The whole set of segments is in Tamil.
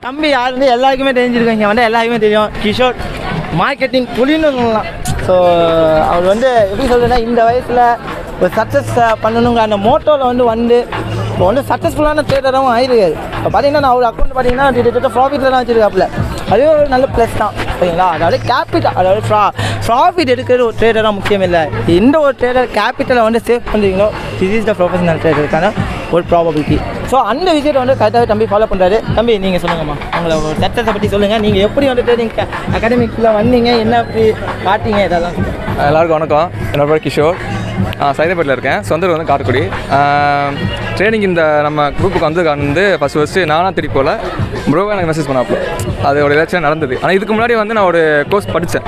தம்பி யார் வந்து எல்லாருக்குமே தெரிஞ்சிருக்கோம். இங்கே வந்து எல்லாருக்குமே தெரியும். கிஷோர் மார்க்கெட்டிங் புலின்னு சொல்லலாம். ஸோ அவர் வந்து எப்படி சொல்கிறேன்னா இந்த வயசில் ஒரு சக்ஸஸ் பண்ணணுங்க அந்த மோட்டோவில் வந்து இப்போ வந்து சக்ஸஸ்ஃபுல்லான ட்ரேடராகவும் ஆகிருக்காது. இப்போ பார்த்தீங்கன்னா நான் ஒரு அக்கௌண்ட் பார்த்தீங்கன்னா கிட்டத்தட்ட ப்ராஃபிட்டில் தான் வச்சுருக்காப்புல. அதுவே ஒரு நல்ல ப்ளஸ் தான் சரிங்களா. அதாவது கேபிட்டல் அதாவது ப்ராஃபிட் எடுக்கிறது ஒரு ட்ரேடராக முக்கியம் இல்லை. எந்த ஒரு ட்ரேடர் கேபிட்டலை வந்து சேவ் பண்ணுறீங்களோ திஸ் இஸ் த ப்ரொஃபஷனல் ட்ரேடருக்கான ஒரு ப்ராபபிலிட்டி. ஸோ அந்த விஷயத்தை வந்து கரெக்டாக தம்பி ஃபாலோ பண்ணுறாரு. தம்பி நீங்கள் சொல்லுங்கம்மா உங்களை ஒரு சக்ஸஸை பற்றி சொல்லுங்கள். நீங்கள் எப்படி வந்து ட்ரேடிங் அகாடமிக்கில் வந்தீங்க, என்ன அப்படி பார்த்தீங்க இதெல்லாம். எல்லாருக்கும் வணக்கம். என்னோட பேர் கிஷோர். சைதாப்பேட்டில் இருக்கேன். சொந்த ஊர் வந்து காரைக்குடி. ட்ரைனிங் இந்த நம்ம குரூப்புக்கு வந்து ஃபஸ்ட்டு நானாக திருப்பி போல் ப்ரோவாக எனக்கு மெசேஜ் பண்ணாப்போ அது ஒரு ஏதாச்சும் நடந்தது. ஆனால் இதுக்கு முன்னாடி வந்து நான் ஒரு கோர்ஸ் படித்தேன்.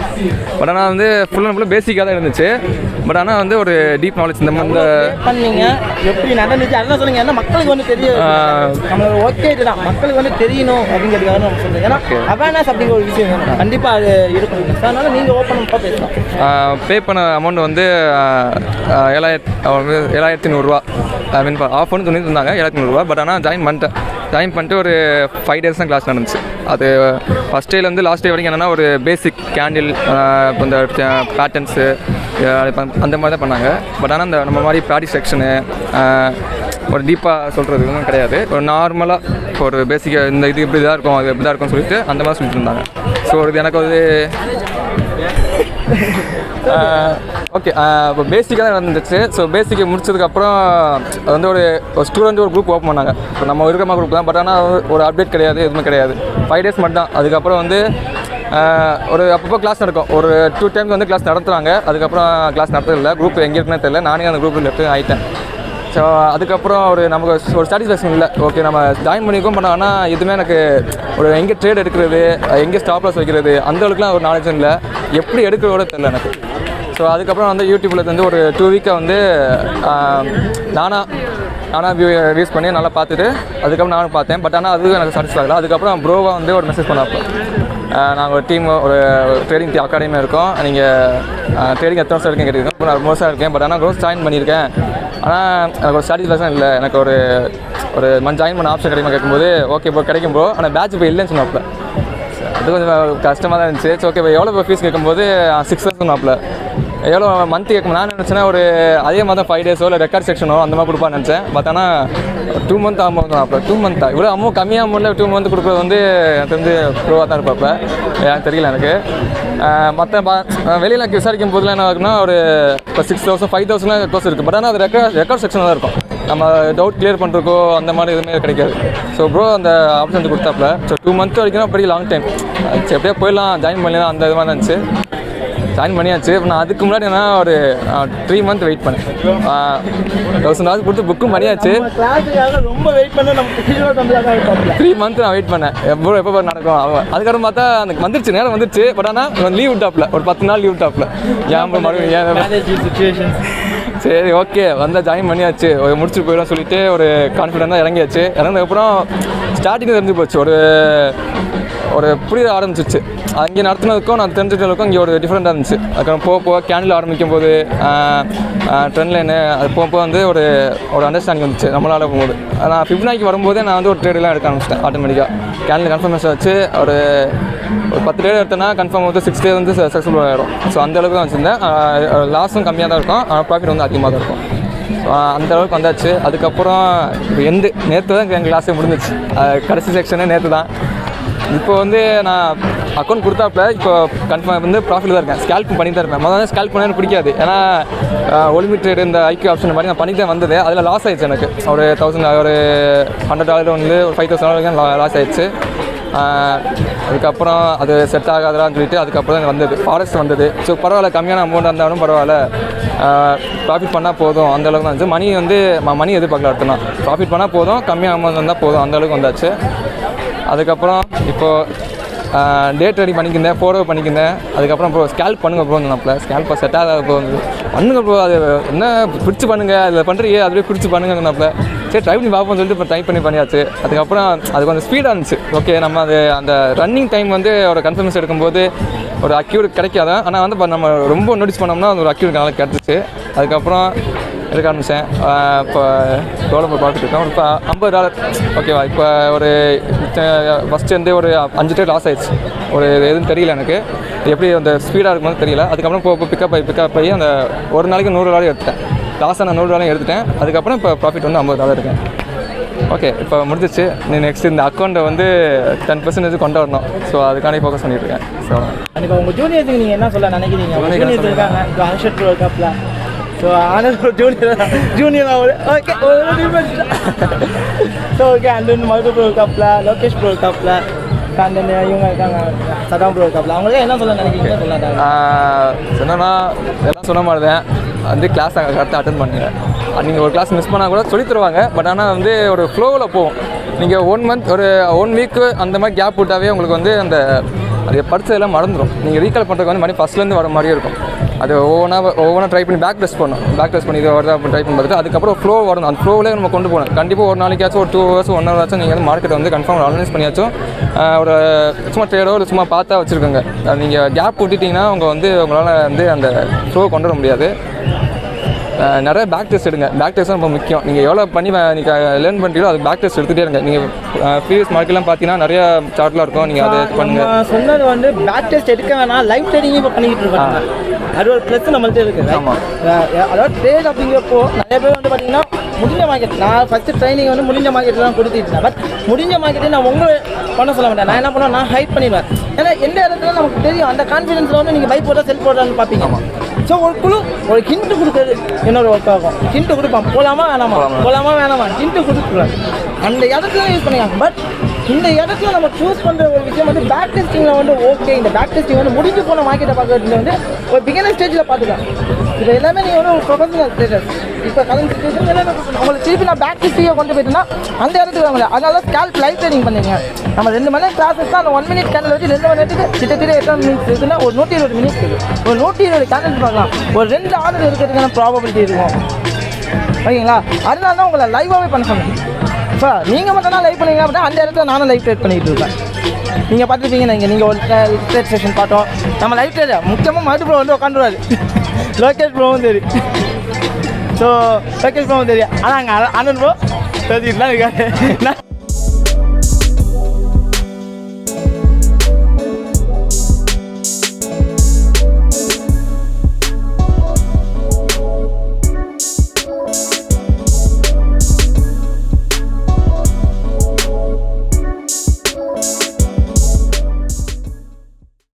பட் ஆனால் வந்து ஃபுல் அண்ட் ஃபுல்லாக பேசிக்காக தான் இருந்துச்சு. பட் ஆனால் வந்து ஒரு டீப் நாலேஜ் இந்த மாதிரி பண்ணீங்க எப்படி நடந்துச்சு அதெல்லாம் சொல்லுங்கள். ஏன்னா மக்களுக்கு வந்து தெரியும் நம்மளோட ஓகே இதுதான் மக்களுக்கு வந்து தெரியணும் அப்படிங்கிறதுக்காக நம்ம சொல்லுங்கள். ஏன்னா அவேர்னஸ் அப்படிங்கிற ஒரு விஷயம் வேணும் கண்டிப்பாக அது இருக்கணும். அதனால் நீங்கள் ஓப்பன் பேசலாம். பே பண்ண அமௌண்ட் வந்து 7,100 ஐ மீன் ஆஃப் பண்ணி சொல்லிட்டு இருந்தாங்க 7,100. பட் ஆனால் ஜாயின் பண்ணிட்டு ஒரு 5 days தான் கிளாஸ் நடந்துச்சு. அது ஃபஸ்ட் டேலேருந்து லாஸ்ட் டே வரைக்கும் என்னென்னா ஒரு பேசிக் கேண்டில் இப்போ இந்த பேட்டர்ன்ஸு அந்த மாதிரி தான் பண்ணாங்க. பட் ஆனால் இந்த நம்ம மாதிரி ப்ராக்டிஸ் செக்ஷனு ஒரு டீப்பாக சொல்கிறது ஒன்றும் கிடையாது. ஒரு நார்மலாக ஒரு பேசிக்காக இந்த இது இப்படி தான் இருக்கும் அது எப்படி தான் இருக்கும்னு சொல்லிட்டு அந்த மாதிரி சொல்லிட்டு இருந்தாங்க. ஸோ இது எனக்கு ஒரு ஓகே இப்போ பேசிக்காக தான் நடந்துச்சு. ஸோ பேசிக்கை முடிச்சதுக்கப்புறம் வந்து ஒரு ஸ்டூடெண்ட் ஒரு குரூப் ஓப்பன் பண்ணாங்க. இப்போ நம்ம இருக்கிற மாதிரி குரூப் தான். பட் ஆனால் ஒரு அப்டேட் கிடையாது, எதுவுமே கிடையாது. 5 days மட்டும் தான். அதுக்கப்புறம் வந்து ஒரு அப்பப்போ கிளாஸ் நடக்கும். ஒரு 2 times வந்து கிளாஸ் நடத்துகிறாங்க. அதுக்கப்புறம் கிளாஸ் நடத்ததில்லை. குரூப் எங்கே இருக்குன்னு தெரியல. நானே அந்த குரூப்பில் லெஃப்ட் ஆகிட்டேன். ஸோ அதுக்கப்புறம் நமக்கு ஒரு சாட்டிஸ்ஃபேக்ஷன் இல்லை. ஓகே நம்ம ஜாயின் பண்ணிக்கும் பண்ணாங்கன்னா எதுவுமே எனக்கு ஒரு எங்கே ட்ரேட் எடுக்கிறது, எங்கே ஸ்டாப் லாஸ் வைக்கிறது அந்த அளவுக்குலாம் ஒரு நாலேஜும் இல்லை. எப்படி எடுக்கிறதோட தெரியல எனக்கு. ஸோ அதுக்கப்புறம் வந்து யூடியூப்பில் வந்து ஒரு 2 week வந்து நானாக வியூஸ் பண்ணி நல்லா பார்த்துட்டு அதுக்கப்புறம் நானும் பார்த்தேன். பட் ஆனால் அதுவும் எனக்கு சாட்டிஸ்ஃபை ஆகலை. அதுக்கப்புறம் ப்ரோவாக வந்து ஒரு மெசேஜ் பண்ணப்போ நாங்கள் ஒரு டீம் ஒரு ட்ரேடிங் அகாடமியாக இருக்கோம். நீங்கள் ட்ரேடிங் எத்தனை வருஷம் இருக்கேன் கேட்டிருக்கோம். இப்போ நான் 1 வருஷம் இருக்கேன். பட் ஆனால் க்ரோஸ் ஜாயின் பண்ணியிருக்கேன். ஆனால் எனக்கு ஒரு சாட்டிஸ்ஃபேக்ஷன் இல்லை. எனக்கு ஒரு மந்த் ஜாயின் பண்ண ஆப்ஷன் கிடைக்குமா கேட்கும்போது ஓகே இப்போ கிடைக்கும் ப்ரோ ஆனால் பேட்ச் இப்போ இல்லைன்னு சொன்னாப்ல. அது கொஞ்சம் கஷ்டமாக தான் இருந்துச்சு. ஸோ ஓகே இப்போ எவ்வளோ ஃபீஸ் கேட்கும்போது 6,000 சொன்னாப்ல. எவ்வளோ மந்த் கேட்கும் நான் நினச்சேன்னா ஒரு அதே மாதிரி தான் 5 days இல்லை ரெக்கார்ட் செக்ஷனோ அந்த மாதிரி கொடுப்பான்னு நினச்சேன். பட் ஆனால் 2 month ஆகும் அப்போ 2 month இவ்வளோ அமௌண்ட் கம்மியாக அமௌண்ட்டில் 2 month கொடுக்குறது வந்து எனக்கு தெரிஞ்சு ப்ரோவாக தான் இருப்பாப்போ. எனக்கு தெரியல எனக்கு. மற்ற வெளியில் விசாரிக்கும் போதெல்லாம் என்ன இருக்குன்னா ஒரு இப்போ 6,000 5,000 கோர்ஸ் இருக்குது. பட் ஆனால் அது ரெக்கார்ட் செக்ஷனில் தான் இருக்கும். நம்ம டவுட் கிளியர் பண்ணுறக்கோ அந்த மாதிரி எதுவுமே கிடைக்காது. ஸோ ப்ரோ அந்த ஆப்ஷன் கொடுத்தாப்புல. ஸோ 2 month வரைக்கும் பெரிய லாங் டைம். எப்படியா போயிடலாம் ஜாயின் பண்ணலாம் அந்த இது மாதிரி இருந்துச்சு. ஜாயின் பண்ணியாச்சு. இப்போ நான் அதுக்கு முன்னாடி என்ன ஒரு 3 month வெயிட் பண்ணேன். 1,000 கொடுத்து புக்கும் பண்ணியாச்சு. ரொம்ப வெயிட் பண்ண 3 month நான் வெயிட் பண்ணேன் எப்போ நடக்கும். அதுக்கப்புறம் பார்த்தா எனக்கு வந்துருச்சு நேரம் வந்துருச்சு. பட் ஆனால் லீவ் விட்டாப்ல ஒரு 10 நாள் லீவ் விட்டாப்ல. ஏன் மறுபடியும் சரி ஓகே வந்தால் ஜாயின் பண்ணியாச்சு முடிச்சுட்டு போயிடும் சொல்லிட்டு ஒரு கான்ஃபிடென்ட்டாக இறங்கியாச்சு. இறங்கினதுக்கப்புறம் ஸ்டார்டிங் தெரிஞ்சு போச்சு. ஒரு புரிய ஆரம்பிச்சிச்சு. அங்கே நடத்துனதுக்கும் நான் தெரிஞ்சுக்கிறதுக்கும் இங்கே ஒரு டிஃப்ரெண்ட்டாக இருந்துச்சு. அதுக்கப்புறம் போக கேண்டில் ஆரம்பிக்கும் போது ட்ரெண்ட் லைனு அது போக வந்து ஒரு அண்டர்ஸ்டாண்டிங் வந்துச்சு நம்மளால் போகும்போது. நான் ஃபிப்னாய்க்கு வரும்போதே நான் வந்து ஒரு ட்ரேடெலாம் எடுக்க ஆரம்பிச்சிட்டேன் ஆட்டோமேட்டிக்காக. கேண்டில் கன்ஃபர்மேஷன் வச்சு ஒரு 10 ட்ரேட் எடுத்தேன்னா கன்ஃபார்ம் வந்து 6 days வந்து சக்ஸஸ்ஃபுல் ஆகிடும். ஸோ அந்த அளவுக்கு தான் வச்சுருந்தேன். லாஸும் கம்மியாக தான் இருக்கும், ஆனால் ப்ராஃபிட் வந்து அதிகமாக தான் இருக்கும். ஸோ அந்த அளவுக்கு வந்தாச்சு. அதுக்கப்புறம் இப்போ நேற்று தான் எங்கள் கிளாஸே முடிஞ்சிச்சு. கடைசி செக்ஷனே நேற்று தான். இப்போ வந்து நான் அக்கௌண்ட் கொடுத்தாப்புல இப்போ கன்ஃபார்ம் வந்து ப்ராஃபிட் தான் இருக்கேன். ஸ்கேல்ப் பண்ணி தான் இருப்பேன். முதல்ல ஸ்கேல்ப் பண்ண எனக்கு பிடிக்காது. ஏன்னா ஒலிமிட் ட்ரேட் இந்த ஐக்கிய ஆப்ஷன் மாதிரி நான் பண்ணி தான் வந்தது. அதில் லாஸ் ஆயிடுச்சு. எனக்கு ஒரு $100 வந்து ஒரு $5,000 வரைக்கும் லாஸ் ஆயிடுச்சு. அதுக்கப்புறம் அது செட் ஆகாதான்னு சொல்லிட்டு அதுக்கப்புறம் தான் வந்தது ஃபாரெக்ஸ் வந்தது. ஸோ பரவாயில்ல கம்மியான அமௌண்ட் இருந்தாலும் பரவாயில்ல ப்ராஃபிட் பண்ணால் போதும் அந்தளவுக்கு தான் இருந்துச்சு. மணி எதிர்பார்க்கல அடுத்தனா ப்ராஃபிட் பண்ணால் போதும், கம்மியாக அமௌண்ட் வந்தால் போதும் அந்தளவுக்கு வந்தாச்சு. அதுக்கப்புறம் இப்போது டே ட்ரேடிங் பண்ணிக்கிருந்தேன், ஃபோரோ பண்ணிக்கிருந்தேன். அதுக்கப்புறம் இப்போ ஸ்கேல்ப் பண்ணுங்க ப்ரோ நம்மள ஸ்கேல்ப்பை செட் ஆகாத இப்போ பண்ணுங்க ப்ரோ. அது என்ன பிடிச்சி பண்ணுங்கள் அதில் பண்ணுறீங்க அதுவே பிடிச்சி பண்ணுங்க நம்மள. சரி ட்ரை பண்ணி பார்ப்போம்னு சொல்லிட்டு இப்போ ட்ரை பண்ணி பண்ணியாச்சு. அதுக்கப்புறம் அது கொஞ்சம் ஸ்பீடாக இருந்துச்சு. ஓகே நம்ம அந்த ரன்னிங் டைம் வந்து ஒரு கன்ஃபர்மேஷன் எடுக்கும்போது ஒரு அக்யூரேட் கிடைக்காதான். ஆனால் வந்து நம்ம ரொம்ப நோட்டீஸ் பண்ணோம்னா அது ஒரு அக்யூரேட் நல்லா கிடச்சிச்சு. அதுக்கப்புறம் எடுக்க ஆரம்பித்தேன். இப்போ எவ்வளோ ப்ராஃபிட் இருக்கோம் இப்போ $50. ஓகேவா? இப்போ ஒரு ஃபஸ்ட்டு வந்து ஒரு 5 ட்ரேட் லாஸ் ஆயிடுச்சு. ஒரு எதுவும் தெரியல எனக்கு, எப்படி அந்த ஸ்பீடாக இருக்கும்போது தெரியல. அதுக்கப்புறம் இப்போ பிக்கப் ஆகி அந்த ஒரு நாளைக்கு $100 எடுத்துட்டேன். லாஸாக நான் $100 எடுத்துட்டேன். அதுக்கப்புறம் இப்போ ப்ராஃபிட் வந்து $50 இருக்கேன். ஓகே, இப்போ முடிஞ்சிச்சு. நீ நெக்ஸ்ட் இந்த அக்கௌண்ட்டை வந்து 10% கொண்டு வரணும். ஸோ அதுக்கான ஃபோக்கஸ் பண்ணிட்டுருக்கேன். ஸோ கண்டிப்பாக உங்கள் ஜூனியர்ஸுக்கு நீங்கள் என்ன சொல்ல நினைக்கிறீங்க? ஜூனியர்ஸ் இருக்காங்க இப்போ அன்ஷர்ட் ப்ரோ கப்பில். ஸோ ஆனால் junior okay so okay and then Madhu bro கப்பில், லோகேஷ் ப்ரோ கப்பில், அண்ட் தென் இவங்க இருக்காங்க சதாம் ப்ரோ கப்பில். அவங்களுக்கு என்ன சொல்ல நினைக்கிறீங்க? சொல்லாட்டாங்க சொன்னா எல்லாம் சொன்ன மாதிரி தான் வந்து கிளாஸ் அங்கே கரெக்டாக அட்டன் பண்ணுங்க. நீங்கள் ஒரு கிளாஸ் மிஸ் பண்ணால் கூட சொல்லி தருவாங்க. பட் ஆனால் வந்து ஒரு ஃப்ளோவில் போகும். நீங்கள் 1 மந்த் ஒரு 1 வீக்கு அந்த மாதிரி கேப் விட்டாவே உங்களுக்கு வந்து அந்த அது படித்ததெல்லாம் மறந்துடும். நீங்கள் ரீகால் பண்ணுறதுக்கு வந்து மறுபடியும் ஃபஸ்ட்லேருந்து வர மாதிரியே இருக்கும். அது ஒவ்வொன்றா ட்ரை பண்ணி பேக் டெஸ்ட் பண்ணி இதை வருதா ட்ரை பண்ணி பார்த்துட்டு அதுக்கப்புறம் ஃப்ளோ வரணும். அந்த ஃப்ளோவிலே நம்ம கொண்டு போகணும். கண்டிப்பாக ஒரு நாளைக்காச்சும் ஒரு 2 hours 1 hour ஆச்சும் நீங்கள் வந்து மார்க்கெட்டை வந்து கன்ஃபார்ம் அனலைஸ் பண்ணியாச்சும் ஒரு சும்மா ட்ரேடோ இல்லை சும்மா பார்த்தா வச்சுருக்கோங்க. நீங்கள் கேப் விட்டுட்டிங்கன்னா உங்களால் வந்து அந்த ஃப்ளோ கொண்டு வர முடியாது. நிறைய பேக் டெஸ்ட் எடுங்க. பேக் டெஸ்ட் ரொம்ப முக்கியம். நீங்கள் எவ்வளோ பண்ணி நீங்கள் லேர்ன் பண்ணுறீங்களோ அது பேக் டெஸ்ட் எடுத்துகிட்டே இருங்க. நீங்கள் ப்ரீவியஸ் மார்க்கெட்லாம் பார்த்தீங்கன்னா நிறைய சார்ட்லாம் இருக்கும். நீங்கள் அதை பண்ணுங்கள். சொன்னது வந்து பேக் டெஸ்ட் எடுக்க வேணாம், லைவ் ட்ரேடிங் இப்போ பண்ணிக்கிட்டு இருக்காங்க. அது ஒரு ப்ளஸ் நம்மள்ட்ட இருக்குது. ஆமாம், அதாவது ட்ரேட் அப்படிங்கிறப்போ நிறைய பேர் வந்து பார்த்தீங்கன்னா முடிஞ்ச மார்க்கெட், நான் ஃபஸ்ட்டு ட்ரைனிங் வந்து முடிஞ்ச மார்க்கெட்டில் தான் கொடுத்துட்டேன். பட் முடிஞ்ச மார்க்கெட்டை நான் உங்களை பண்ண சொல்ல மாட்டேன். நான் என்ன பண்ணுவேன், நான் ஹைட் பண்ணிடுவேன். ஏன்னா எந்த இடத்துல நமக்கு தெரியும் அந்த கான்ஃபிடன்ஸில் வந்து நீங்கள் பைக் போட்டால் செல் போடுறான்னு பார்ப்பீங்க. ஸோ ஒரு குழு ஒரு ஹிண்ட்டு கொடுக்குறது என்னோட ஒர்க் ஆகும். ஹிண்ட்டு கொடுப்பான், போகலாமா வேணாமா ஹிண்ட்டு கொடுக்குறாரு. அந்த இடத்துல யூஸ் பண்ணிக்காங்க. பட் இந்த இடத்துல நம்ம சூஸ் பண்ணுற ஒரு விஷயம் வந்து பேக் டெஸ்டிங்கில் வந்து ஓகே, இந்த பேக் டெஸ்டிங் வந்து முடிஞ்சு போன மார்க்கெட்டை பார்க்கறதுல வந்து ஒரு பிகினர் ஸ்டேஜில் பார்த்துக்கலாம். இப்போ எல்லாமே நீங்கள் வந்து ஒரு ப்ரொஃபஷனல் ஸ்டேட்டஸ் இப்போ கரண்ட் சிச்சுவேஷன் எல்லாமே உங்களுக்கு திருப்பி நான் பேக் டெஸ்டிங்கை கொண்டு போயிட்டேன்னா அந்த இடத்துக்கு வாங்கல. அதனால ஸ்கேல்ப் லைவ் ட்ரேடிங் பண்ணுங்க. நம்ம 2 மணி நேரம் கிளாஸஸ் தான். அந்த 1 minute கேண்டில் வச்சு 2 மணி நேரத்துக்கு கிட்டத்தட்ட 8 மினிட்ஸ் இருக்குன்னா ஒரு 120 மினிட்ஸ் இருக்குது. ஒரு 120 கேண்டில் பார்க்கலாம். ஒரு 2 ஆர்டர் இருக்கிறதுக்கான ப்ராபபிலிட்டி இருக்கும். ஓகேங்களா? அதனால தான் உங்களை லைவாகவே பண்ண சொன்னேன். இப்போ நீங்கள் மட்டும் தான் லைவ் பண்ணுவீங்க அப்படின்னா அந்த இடத்துல நானும் லைவ் ட்ரேட் பண்ணிகிட்டு இருக்கேன். நீங்கள் பார்த்துருப்பீங்க. நீங்கள் ஒரு ட்ரேட் செஷன் பார்த்தோம். நம்ம லைவ் ட்ரேட் முக்கியமாக மது ப்ரோ வந்து உட்காந்துருவாரு. லோகேஷ் ப்ரோவும் தெரியும். ஸோ லோகேஷ் ப்ரோவும் தெரியும். ஆனால் அங்கே அண்ணன் ப்ரோ பேசிக்கிட்டுலாம் இருக்காரு.